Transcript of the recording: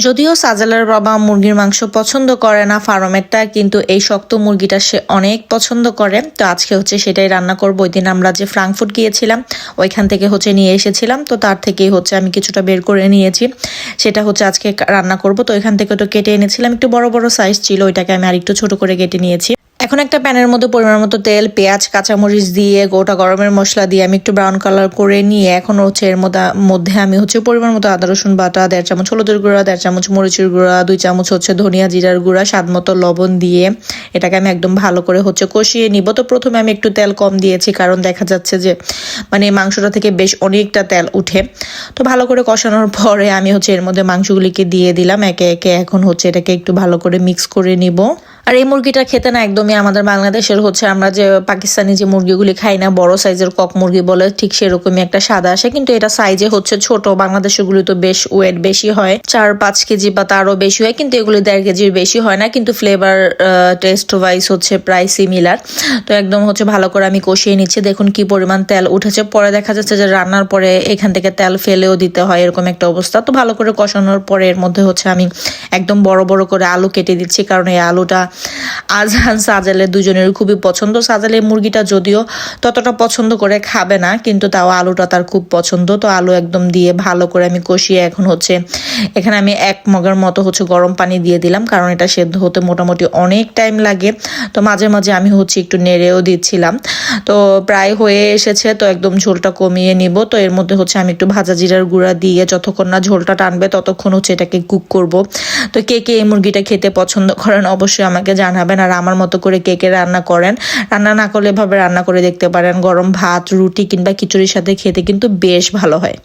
যদিও সাজেলের বাবা মুরগির মাংস পছন্দ করে না ফার্মেরটা, কিন্তু এই শক্ত মুরগিটা সে অনেক পছন্দ করে। তো আজকে সেটাই রান্না করবো। ওই দিন আমরা যে ফ্রাঙ্কফুট গিয়েছিলাম ওইখান থেকে নিয়ে এসেছিলাম, তো তার থেকেই আমি কিছুটা বের করে নিয়েছি, সেটা আজকে রান্না করব। তো এখান থেকে তো কেটে এনেছিলাম, একটু বড় বড় সাইজ ছিল, ওইটাকে আমি আরেকটু ছোট করে কেটে নিয়েছি। এখন একটা প্যানের মধ্যে পরিমাণ মতো তেল, পেঁয়াজ, কাঁচামরিচ দিয়ে গোটা গরমের মশলা দিয়ে আমি একটু ব্রাউন কালার করে নিয়ে এখন এর মধ্যে আমি পরিমাণ মতো আদা রসুন বাটা, 1.5 চামচ হলুদের গুঁড়া, 1.5 চামচ মরিচের গুঁড়া, 2 চামচ ধনিয়া জিরার গুঁড়া, স্বাদ মতো লবণ দিয়ে এটাকে আমি একদম ভালো করে কষিয়ে নিব। তো প্রথমে আমি একটু তেল কম দিয়েছি, কারণ দেখা যাচ্ছে যে মাংসটা থেকে বেশ অনেকটা তেল উঠে। তো ভালো করে কষানোর পরে আমি এর মধ্যে মাংসগুলিকে দিয়ে দিলাম একে একে। এখন এটাকে একটু ভালো করে মিক্স করে নিব। আর এই মুরগিটা খেতে না একদমই আমাদের বাংলাদেশের আমরা যে পাকিস্তানি যে মুরগিগুলি খাই না, বড় সাইজের কক মুরগি বলে, ঠিক সেরকমই একটা স্বাদ আসে, কিন্তু এটা সাইজে ছোট। বাংলাদেশের গুলি তো বেশ ওয়েট বেশি হয়, 4-5 কেজি বা তারও বেশি হয়, কিন্তু এগুলি 1.5 কেজির বেশি হয় না, কিন্তু ফ্লেভার টেস্ট ওয়াইজ প্রায় সিমিলার। তো একদম ভালো করে আমি কষিয়ে নিচ্ছি। দেখুন কি পরিমাণ তেল উঠেছে। পরে দেখা যাচ্ছে যে রান্নার পরে এখান থেকে তেল ফেলেও দিতে হয়, এরকম একটা অবস্থা। তো ভালো করে কষানোর পরে এর মধ্যে আমি একদম বড় বড় করে আলু কেটে দিচ্ছি, কারণ এই আলুটা আজহান সাজেলের দুজনের খুবই পছন্দ। সাজেলের মুরগিটা যদিও ততটা পছন্দ করে খাবে না, কিন্তু তাও আলুটা তার খুব পছন্দ। তো আলু একদম দিয়ে ভালো করে আমি কষিয়ে এখন এখানে আমি 1 মগের মতো গরম পানি দিয়ে দিলাম, কারণ এটা সেদ্ধ হতে মোটামুটি অনেক টাইম লাগে। তো মাঝে মাঝে আমি একটু নেড়েও দিচ্ছিলাম। তো প্রায় হয়ে এসেছে, তো একদম ঝোলটা কমিয়ে নিব। তো এর মধ্যে আমি একটু ভাজা জিরার গুঁড়া দিয়ে যতক্ষণ না ঝোলটা টানবে ততক্ষণ এটাকে কুক করব। তো কে কে এই মুরগিটা খেতে পছন্দ করেন অবশ্যই আমাকে জানাবেন। আর আমার মতো করে কে কে রান্না করেন, রান্না না করলে এভাবে রান্না করে দেখতে পারেন। গরম ভাত, রুটি কিংবা খিচুড়ির সাথে খেতে কিন্তু বেশ ভালো হয়।